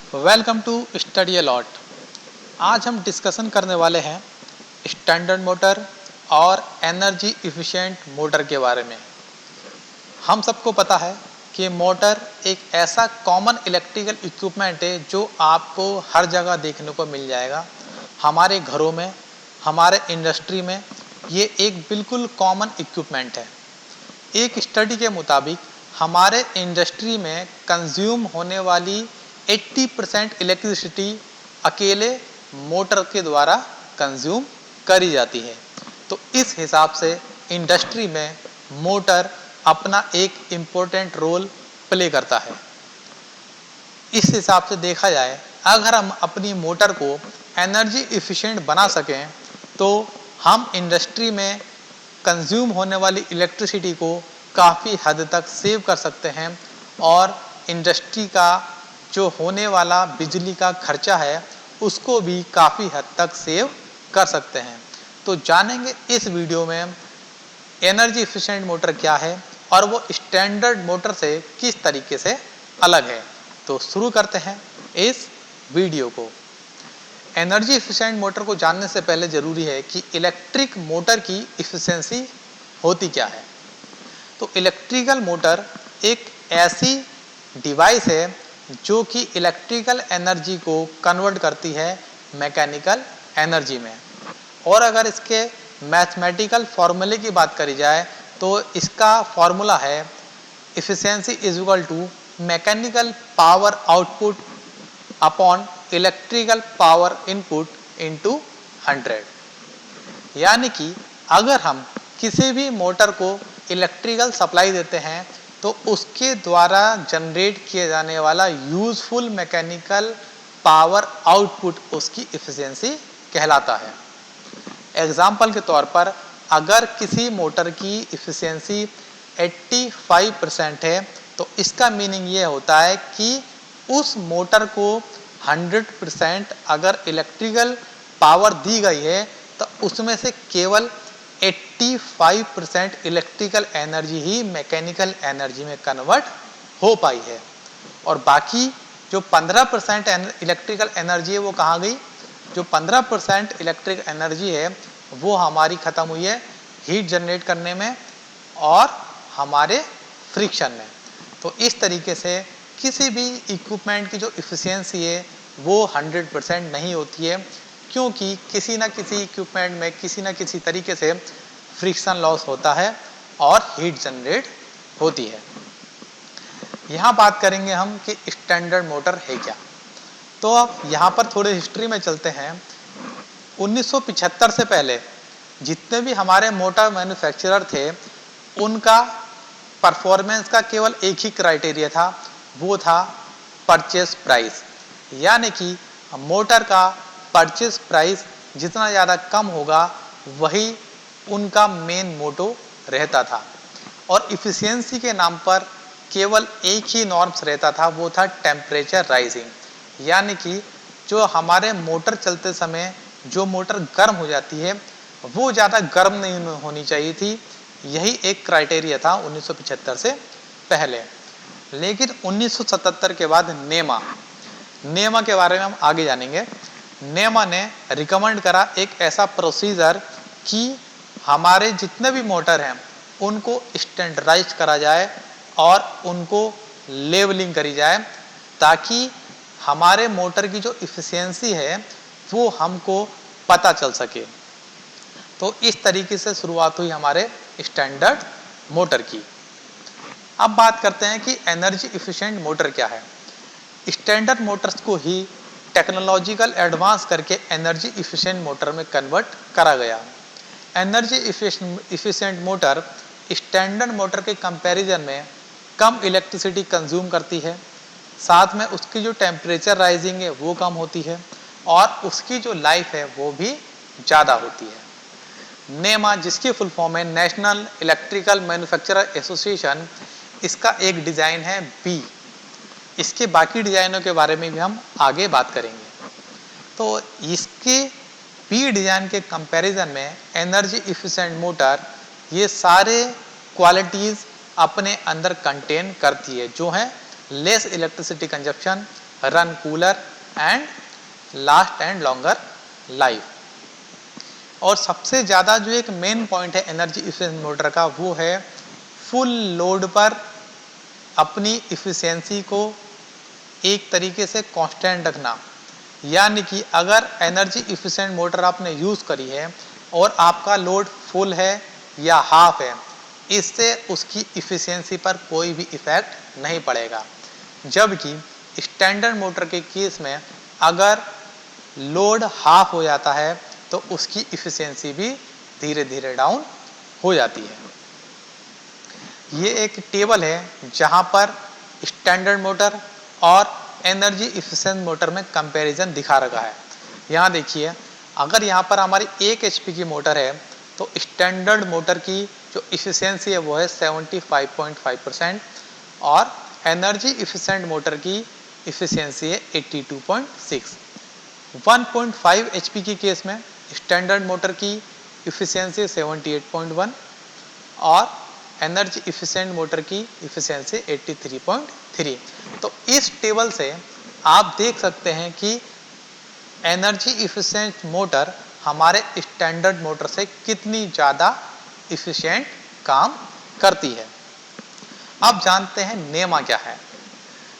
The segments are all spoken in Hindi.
Welcome to study allot. आज हम डिस्कशन करने वाले हैं स्टैंडर्ड मोटर और एनर्जी इफ़िशिएंट मोटर के बारे में। हम सबको पता है कि मोटर एक ऐसा कॉमन इलेक्ट्रिकल इक्विपमेंट है जो आपको हर जगह देखने को मिल जाएगा। हमारे घरों में, हमारे इंडस्ट्री में ये एक बिल्कुल कॉमन इक्विपमेंट है। एक स्टडी के मुताबिक हमारे इंडस्ट्री में कंज्यूम होने वाली 80% इलेक्ट्रिसिटी अकेले मोटर के द्वारा कंज्यूम करी जाती है। तो इस हिसाब से इंडस्ट्री में मोटर अपना एक इम्पोर्टेंट रोल प्ले करता है। इस हिसाब से देखा जाए, अगर हम अपनी मोटर को एनर्जी इफ़िशिएंट बना सकें तो हम इंडस्ट्री में कंज्यूम होने वाली इलेक्ट्रिसिटी को काफ़ी हद तक सेव कर सकते हैं और इंडस्ट्री का जो होने वाला बिजली का खर्चा है उसको भी काफ़ी हद तक सेव कर सकते हैं। तो जानेंगे इस वीडियो में एनर्जी इफ़िशिएंट मोटर क्या है और वो स्टैंडर्ड मोटर से किस तरीके से अलग है। तो शुरू करते हैं इस वीडियो को। एनर्जी इफ़िशिएंट मोटर को जानने से पहले ज़रूरी है कि इलेक्ट्रिक मोटर की इफ़िशिएंसी होती क्या है। तो इलेक्ट्रिकल मोटर एक ऐसी डिवाइस है जो कि इलेक्ट्रिकल एनर्जी को कन्वर्ट करती है मैकेनिकल एनर्जी में। और अगर इसके मैथमेटिकल फॉर्मूले की बात करी जाए तो इसका फॉर्मूला है efficiency is equal to mechanical power output upon electrical power input into 100। यानी कि अगर हम किसी भी मोटर को इलेक्ट्रिकल सप्लाई देते हैं तो उसके द्वारा जनरेट किए जाने वाला यूजफुल मैकेनिकल पावर आउटपुट उसकी इफ़िशिएंसी कहलाता है। एग्जाम्पल के तौर पर अगर किसी मोटर की इफ़िशिएंसी 85% है तो इसका मीनिंग ये होता है कि उस मोटर को 100% अगर इलेक्ट्रिकल पावर दी गई है तो उसमें से केवल 85% इलेक्ट्रिकल एनर्जी ही मैकेनिकल एनर्जी में कन्वर्ट हो पाई है और बाकी जो 15% इलेक्ट्रिकल एनर्जी है वो कहाँ गई। जो 15% इलेक्ट्रिक एनर्जी है वो हमारी ख़त्म हुई है हीट जनरेट करने में और हमारे फ्रिक्शन में। तो इस तरीके से किसी भी इक्विपमेंट की जो इफ़िशिएंसी है वो 100% नहीं होती है, क्योंकि किसी ना किसी इक्विपमेंट में किसी ना किसी तरीके से फ्रिक्शन लॉस होता है और हीट जनरेट होती है। यहाँ बात करेंगे हम कि स्टैंडर्ड मोटर है क्या। तो अब यहाँ पर थोड़े हिस्ट्री में चलते हैं। 1975 से पहले जितने भी हमारे मोटर मैन्युफैक्चरर थे उनका परफॉर्मेंस का केवल एक ही क्राइटेरिया था, वो था परचेस प्राइस। यानी कि मोटर का परचेस प्राइस जितना ज़्यादा कम होगा वही उनका मेन मोटो रहता था। और इफ़िशिएंसी के नाम पर केवल एक ही नॉर्म्स रहता था, वो था टेम्परेचर राइजिंग। यानी कि जो हमारे मोटर चलते समय जो मोटर गर्म हो जाती है वो ज़्यादा गर्म नहीं होनी चाहिए थी, यही एक क्राइटेरिया था 1975 से पहले। लेकिन 1977 के बाद नेमा के बारे में हम आगे जानेंगे। नेमा ने रिकमेंड करा एक ऐसा प्रोसीजर कि हमारे जितने भी मोटर हैं उनको स्टैंडर्डाइज करा जाए और उनको लेवलिंग करी जाए ताकि हमारे मोटर की जो इफ़िशिएंसी है वो हमको पता चल सके। तो इस तरीके से शुरुआत हुई हमारे स्टैंडर्ड मोटर की। अब बात करते हैं कि एनर्जी इफ़िशिएंट मोटर क्या है। स्टैंडर्ड मोटर्स को ही टेक्नोलॉजिकल एडवांस करके एनर्जी इफ़िशिएंट मोटर में कन्वर्ट करा गया। Energy efficient motor standard motor के कंपैरिजन में कम इलेक्ट्रिसिटी कंज्यूम करती है, साथ में उसकी जो टेम्परेचर राइजिंग है वो कम होती है और उसकी जो लाइफ है वो भी ज़्यादा होती है। नेमा, जिसकी फुल फॉर्म है नेशनल इलेक्ट्रिकल मैन्युफैक्चरर एसोसिएशन, इसका एक डिज़ाइन है बी। इसके बाकी डिज़ाइनों के बारे में भी हम आगे बात करेंगे। तो इसके बी डिज़ाइन के कंपैरिजन में एनर्जी इफ़िशिएंट मोटर ये सारे क्वालिटीज़ अपने अंदर कंटेन करती है, जो है less electricity consumption, run cooler and last and longer life. और सबसे ज़्यादा जो एक मेन पॉइंट है एनर्जी इफिशिएंट मोटर का, वो है फुल लोड पर अपनी इफिशियंसी को एक तरीके से कांस्टेंट रखना। यानी कि अगर एनर्जी इफिशिएंट मोटर आपने यूज़ करी है और आपका लोड फुल है या हाफ है, इससे उसकी इफिशियंसी पर कोई भी इफेक्ट नहीं पड़ेगा। जबकि स्टैंडर्ड मोटर के केस में अगर लोड हाफ हो जाता है तो उसकी इफिशियंसी भी धीरे धीरे डाउन हो जाती है। ये एक टेबल है जहां पर स्टैंडर्ड मोटर और एनर्जी इफिशिएंट मोटर में कंपैरिजन दिखा रखा है। यहाँ देखिए, अगर यहाँ पर हमारी 1 HP की मोटर है तो स्टैंडर्ड मोटर की जो इफिशियंसी है वो है 75.5% और एनर्जी इफिशिएंट मोटर की इफिशियंसी है 82.6। 1.5 HP के केस में स्टैंडर्ड मोटर की इफिशियंसी 78.1 और एनर्जी इफिशिएंट मोटर की इफिशियंसी 83.3। तो इस टेबल से आप देख सकते हैं कि एनर्जी इफिशिएंट मोटर हमारे स्टैंडर्ड मोटर से कितनी ज़्यादा इफिशिएंट काम करती है। अब जानते हैं नेमा क्या है।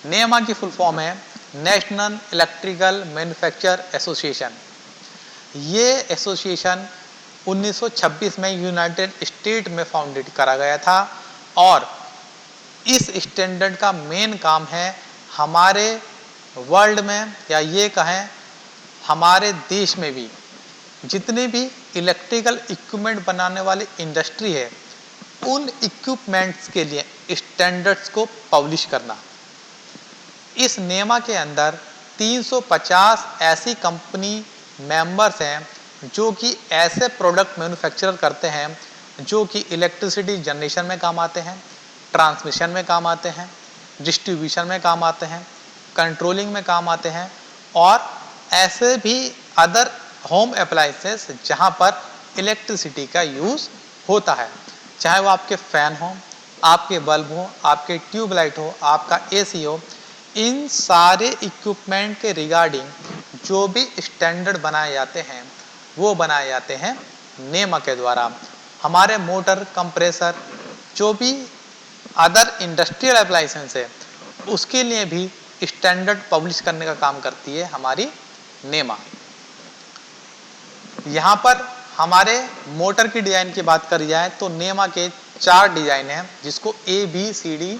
नेमा की फुल फॉर्म है नेशनल इलेक्ट्रिकल मैन्युफैक्चरर एसोसिएशन। ये एसोसिएशन 1926 में यूनाइटेड स्टेट में फाउंडेड करा गया था और इस स्टैंडर्ड का मेन काम है हमारे वर्ल्ड में या ये कहें हमारे देश में भी जितने भी इलेक्ट्रिकल इक्विपमेंट बनाने वाली इंडस्ट्री है उन इक्विपमेंट्स के लिए स्टैंडर्ड्स को पब्लिश करना। इस नेमा के अंदर 350 ऐसी कंपनी मेंबर्स हैं जो कि ऐसे प्रोडक्ट मैन्युफैक्चर करते हैं जो कि इलेक्ट्रिसिटी जनरेशन में काम आते हैं, ट्रांसमिशन में काम आते हैं, डिस्ट्रीब्यूशन में काम आते हैं, कंट्रोलिंग में काम आते हैं और ऐसे भी अदर होम अप्लायंसेस जहां पर इलेक्ट्रिसिटी का यूज़ होता है, चाहे वो आपके फैन हो, आपके बल्ब हो, आपके ट्यूबलाइट हो, आपका एसी हो। इन सारे इक्विपमेंट के रिगार्डिंग जो भी स्टैंडर्ड बनाए जाते हैं वो बनाए जाते हैं नेमा के द्वारा। हमारे मोटर, कंप्रेसर, जो भी अदर इंडस्ट्रियल अप्लायंसेस है उसके लिए भी स्टैंडर्ड पब्लिश करने का काम करती है हमारी नेमा। यहाँ पर हमारे मोटर की डिज़ाइन की बात करी जाए तो नेमा के 4 डिज़ाइन हैं जिसको ABCD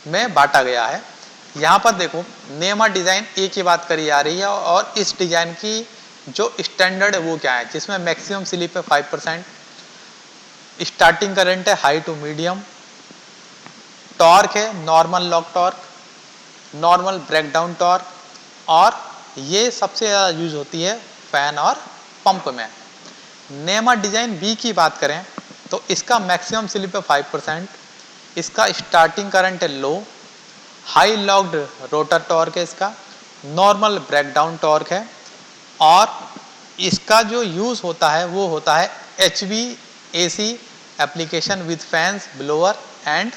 में बांटा गया है। यहाँ पर देखो नेमा डिज़ाइन ए की बात करी जा रही है और इस डिज़ाइन की जो स्टैंडर्ड है वो क्या है, जिसमें मैक्सिमम स्लिप है 5%, स्टार्टिंग करंट है हाई टू मीडियम, टॉर्क है normal lock torque, normal breakdown torque और ये सबसे ज़्यादा यूज होती है फैन और पंप में। नेमा डिज़ाइन बी की बात करें तो इसका मैक्सिमम स्लिप है 5%, इसका स्टार्टिंग करंट है लो, हाई लॉक्ड रोटर टॉर्क है, इसका नॉर्मल ब्रेकडाउन टॉर्क है और इसका जो यूज़ होता है वो होता है HVAC application with fans, blower and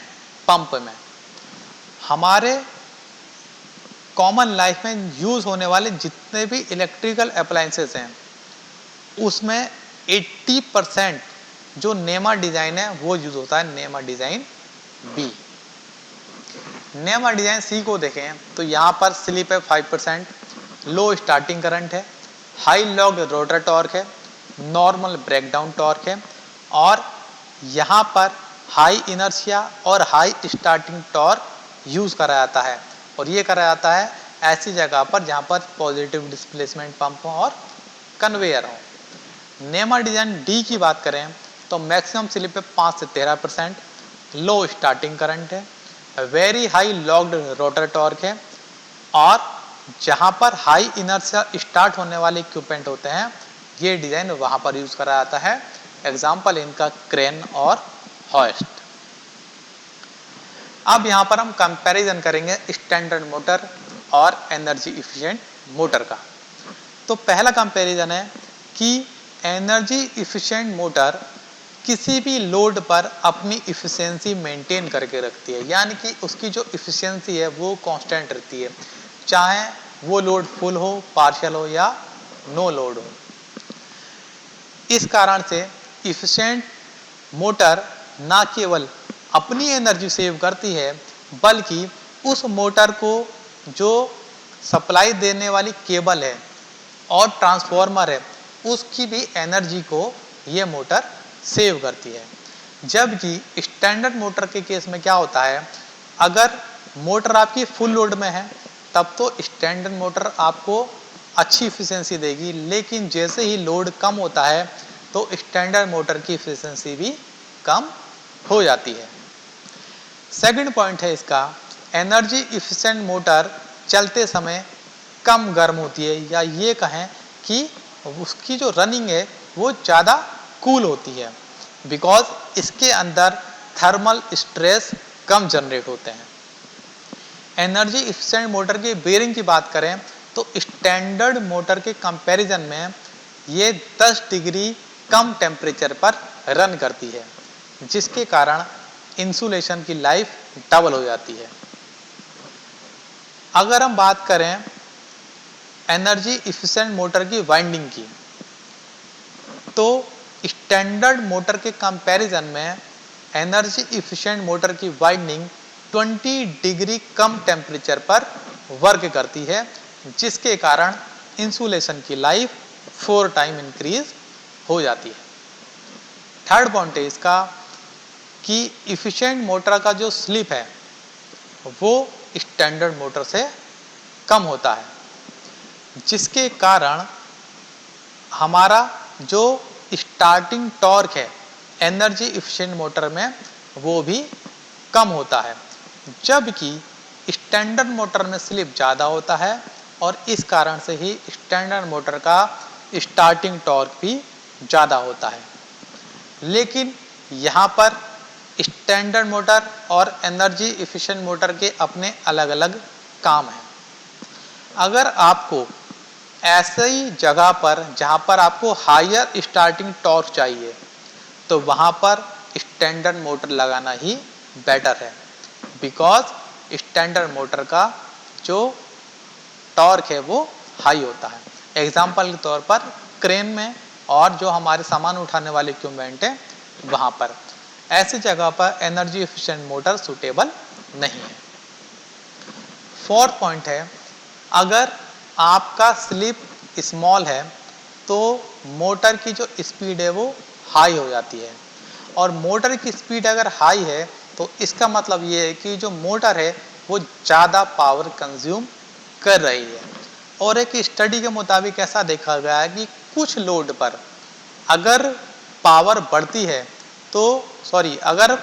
pump में। हमारे कॉमन लाइफ में यूज़ होने वाले जितने भी इलेक्ट्रिकल अप्लायंसेस हैं उसमें 80% जो नेमा डिज़ाइन है वो यूज़ होता है नेमा डिज़ाइन बी। नेमा डिज़ाइन सी को देखें तो यहाँ पर स्लिप है 5%, लो स्टार्टिंग करंट है, हाई लॉग रोटर टॉर्क है, नॉर्मल ब्रेकडाउन टॉर्क है और यहाँ पर हाई इनर्शिया और हाई स्टार्टिंग टॉर्क यूज़ करा जाता है और ये करा जाता है ऐसी जगह पर जहाँ पर पॉजिटिव डिस्प्लेसमेंट पंप हो और कन्वेयर हो। नेमा डिज़ाइन डी की बात करें तो मैक्सिमम स्लिप है 5 से 13%, लो स्टार्टिंग करंट है, very high locked rotor torque है और जहाँ पर हाई इनर्शिया स्टार्ट होने वाले इक्विपमेंट होते हैं ये डिज़ाइन वहाँ पर यूज़ करा जाता है। एग्जाम्पल इनका क्रेन और हॉइस्ट। अब यहाँ पर हम कंपैरिजन करेंगे स्टैंडर्ड मोटर और एनर्जी इफिशिएंट मोटर का। तो पहला कंपैरिजन है कि एनर्जी इफिशिएंट मोटर किसी भी लोड पर अपनी इफिशियंसी मेंटेन करके रखती है, यानी कि उसकी जो इफिशियंसी है वो कांस्टेंट रहती है, चाहे वो लोड फुल हो, पार्शियल हो या नो लोड हो। इस कारण से इफिशिएंट मोटर ना केवल अपनी एनर्जी सेव करती है बल्कि उस मोटर को जो सप्लाई देने वाली केबल है और ट्रांसफार्मर है उसकी भी एनर्जी को ये मोटर सेव करती है। जबकि स्टैंडर्ड मोटर के केस में क्या होता है, अगर मोटर आपकी फुल लोड में है तब तो स्टैंडर्ड मोटर आपको अच्छी इफिशियंसी देगी, लेकिन जैसे ही लोड कम होता है तो स्टैंडर्ड मोटर की इफिशियंसी भी कम हो जाती है। सेकंड पॉइंट है इसका, एनर्जी इफिशिएंट मोटर चलते समय कम गर्म होती है, या ये कहें कि उसकी जो रनिंग है वो ज़्यादा कूल होती है, बिकॉज इसके अंदर थर्मल स्ट्रेस कम जनरेट होते हैं। एनर्जी इफिशिएंट मोटर की बेयरिंग की बात करें तो स्टैंडर्ड मोटर के कंपैरिजन में ये 10 डिग्री कम टेम्परेचर पर रन करती है, जिसके कारण इंसुलेशन की लाइफ डबल हो जाती है। अगर हम बात करें एनर्जी इफिशिएंट मोटर की वाइंडिंग की, तो स्टैंडर्ड मोटर के कंपैरिजन में एनर्जी इफिशिएंट मोटर की वाइंडिंग 20 डिग्री कम टेम्परेचर पर वर्क करती है, जिसके कारण इंसुलेशन की लाइफ 4 टाइम इंक्रीज हो जाती है। थर्ड पॉइंट है इसका कि इफिशिएंट मोटर का जो स्लिप है वो स्टैंडर्ड मोटर से कम होता है, जिसके कारण हमारा जो स्टार्टिंग टॉर्क है एनर्जी इफिशिएंट मोटर में वो भी कम होता है, जबकि स्टैंडर्ड मोटर में स्लिप ज़्यादा होता है और इस कारण से ही स्टैंडर्ड मोटर का स्टार्टिंग टॉर्क भी ज़्यादा होता है। लेकिन यहाँ पर स्टैंडर्ड मोटर और एनर्जी इफिशिएंट मोटर के अपने अलग अलग काम हैं। अगर आपको ऐसे ही जगह पर जहाँ पर आपको हायर स्टार्टिंग टॉर्क चाहिए तो वहाँ पर स्टैंडर्ड मोटर लगाना ही बेटर है, बिकॉज स्टैंडर्ड मोटर का जो टॉर्क है वो हाई होता है। एग्जाम्पल के तौर पर क्रेन में और जो हमारे सामान उठाने वाले इक्विपमेंट है वहाँ पर, ऐसी जगह पर एनर्जी एफिशिएंट मोटर सूटेबल नहीं है। फोर्थ पॉइंट है, अगर आपका स्लिप स्मॉल है तो मोटर की जो स्पीड है वो हाई हो जाती है, और मोटर की स्पीड अगर हाई है तो इसका मतलब ये है कि जो मोटर है वो ज़्यादा पावर कंज्यूम कर रही है। और एक स्टडी के मुताबिक ऐसा देखा गया है कि कुछ लोड पर अगर पावर बढ़ती है तो अगर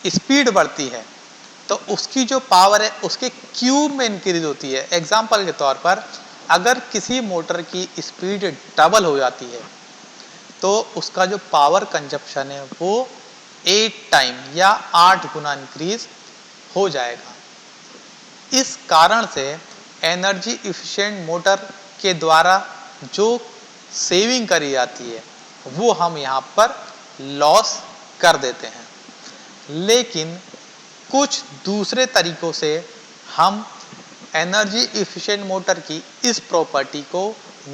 स्पीड बढ़ती है तो उसकी जो पावर है उसके क्यूब में इंक्रीज होती है। एग्जाम्पल के तौर पर अगर किसी मोटर की स्पीड डबल हो जाती है तो उसका जो पावर कंजप्शन है वो 8 टाइम या 8 गुना इंक्रीज हो जाएगा। इस कारण से एनर्जी इफिशिएंट मोटर के द्वारा जो सेविंग करी जाती है वो हम यहाँ पर लॉस कर देते हैं, लेकिन कुछ दूसरे तरीकों से हम एनर्जी इफिशिएंट मोटर की इस प्रॉपर्टी को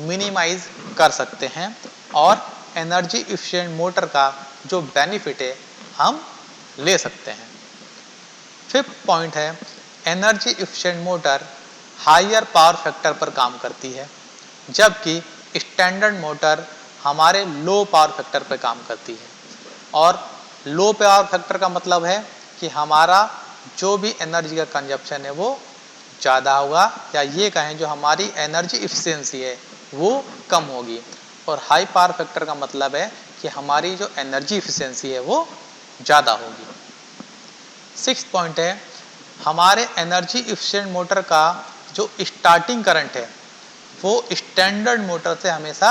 मिनिमाइज कर सकते हैं और एनर्जी इफिशिएंट मोटर का जो बेनिफिट है हम ले सकते हैं। फिफ्थ पॉइंट है, energy efficient motor higher power factor पर काम करती है, जबकि स्टैंडर्ड मोटर हमारे लो पावर फैक्टर पर काम करती है। और लो पावर फैक्टर का मतलब है कि हमारा जो भी एनर्जी का कंजप्शन है वो ज़्यादा होगा, या ये कहें जो हमारी एनर्जी इफिशियंसी है वो कम होगी। और हाई पावर फैक्टर का मतलब है कि हमारी जो एनर्जी इफिशियंसी है वो ज़्यादा होगी। सिक्स्थ पॉइंट है, हमारे एनर्जी इफिशिएंट मोटर का जो स्टार्टिंग करंट है वो स्टैंडर्ड मोटर से हमेशा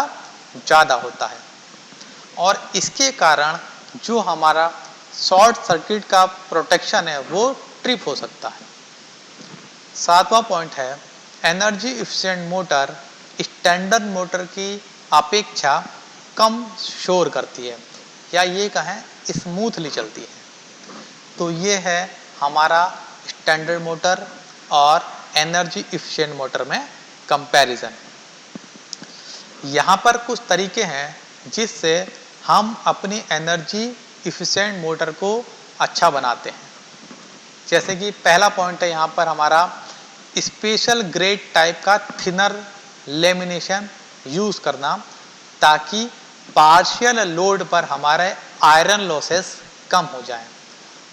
ज़्यादा होता है, और इसके कारण जो हमारा शॉर्ट सर्किट का प्रोटेक्शन है वो ट्रिप हो सकता है। सातवां पॉइंट है, energy efficient motor standard motor की अपेक्षा कम शोर करती है, या ये कहें स्मूथली चलती है। तो ये है हमारा स्टैंडर्ड मोटर और एनर्जी इफिशिएंट मोटर में कंपैरिजन। यहाँ पर कुछ तरीके हैं जिससे हम अपनी एनर्जी इफिशिएंट मोटर को अच्छा बनाते हैं। जैसे कि पहला पॉइंट है यहाँ पर हमारा स्पेशल ग्रेड टाइप का थिनर लेमिनेशन यूज करना, ताकि पार्शियल लोड पर हमारे आयरन लॉसेस कम हो जाएं।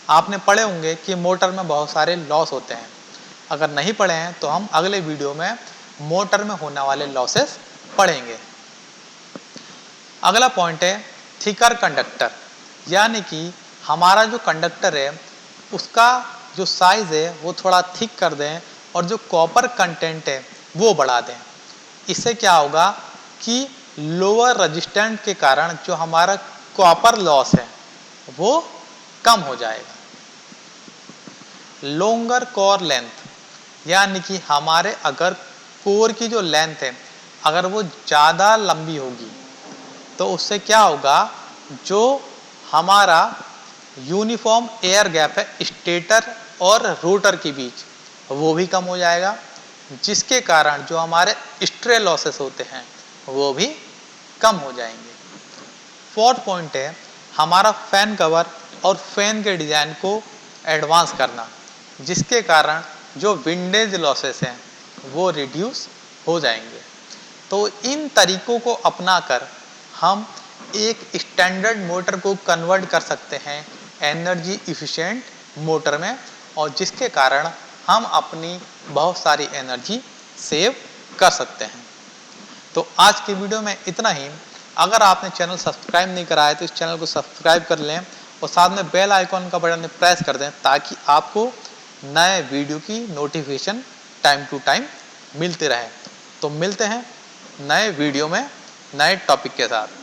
आपने पढ़े होंगे कि मोटर में बहुत सारे लॉस होते हैं। अगर नहीं पढ़े हैं तो हम अगले वीडियो में मोटर में होने वाले लॉसेस पढ़ेंगे। अगला पॉइंट है थिकर कंडक्टर, यानी कि हमारा जो कंडक्टर है उसका जो साइज है वो थोड़ा थिक कर दें और जो कॉपर कंटेंट है वो बढ़ा दें। इससे क्या होगा कि लोअर रेजिस्टेंट के कारण जो हमारा कॉपर लॉस है वो कम हो जाएगा। लॉन्गर कोर लेंथ, यानी कि हमारे अगर कोर की जो लेंथ है अगर वो ज़्यादा लंबी होगी तो उससे क्या होगा, जो हमारा यूनिफॉर्म एयर गैप है स्टेटर और रोटर के बीच वो भी कम हो जाएगा, जिसके कारण जो हमारे स्ट्रे लॉसेस होते हैं वो भी कम हो जाएंगे। फोर्थ पॉइंट है हमारा फैन कवर और फैन के डिज़ाइन को एडवांस करना, जिसके कारण जो विंडेज लॉसेस हैं वो रिड्यूस हो जाएंगे। तो इन तरीकों को अपनाकर हम एक स्टैंडर्ड मोटर को कन्वर्ट कर सकते हैं एनर्जी इफिशिएंट मोटर में, और जिसके कारण हम अपनी बहुत सारी एनर्जी सेव कर सकते हैं। तो आज की वीडियो में इतना ही। अगर आपने चैनल सब्सक्राइब नहीं करा है तो इस चैनल को सब्सक्राइब कर लें और साथ में बेल आइकॉन का बटन प्रेस कर दें, ताकि आपको नए वीडियो की नोटिफिकेशन टाइम टू टाइम मिलते रहे। तो मिलते हैं नए वीडियो में नए टॉपिक के साथ।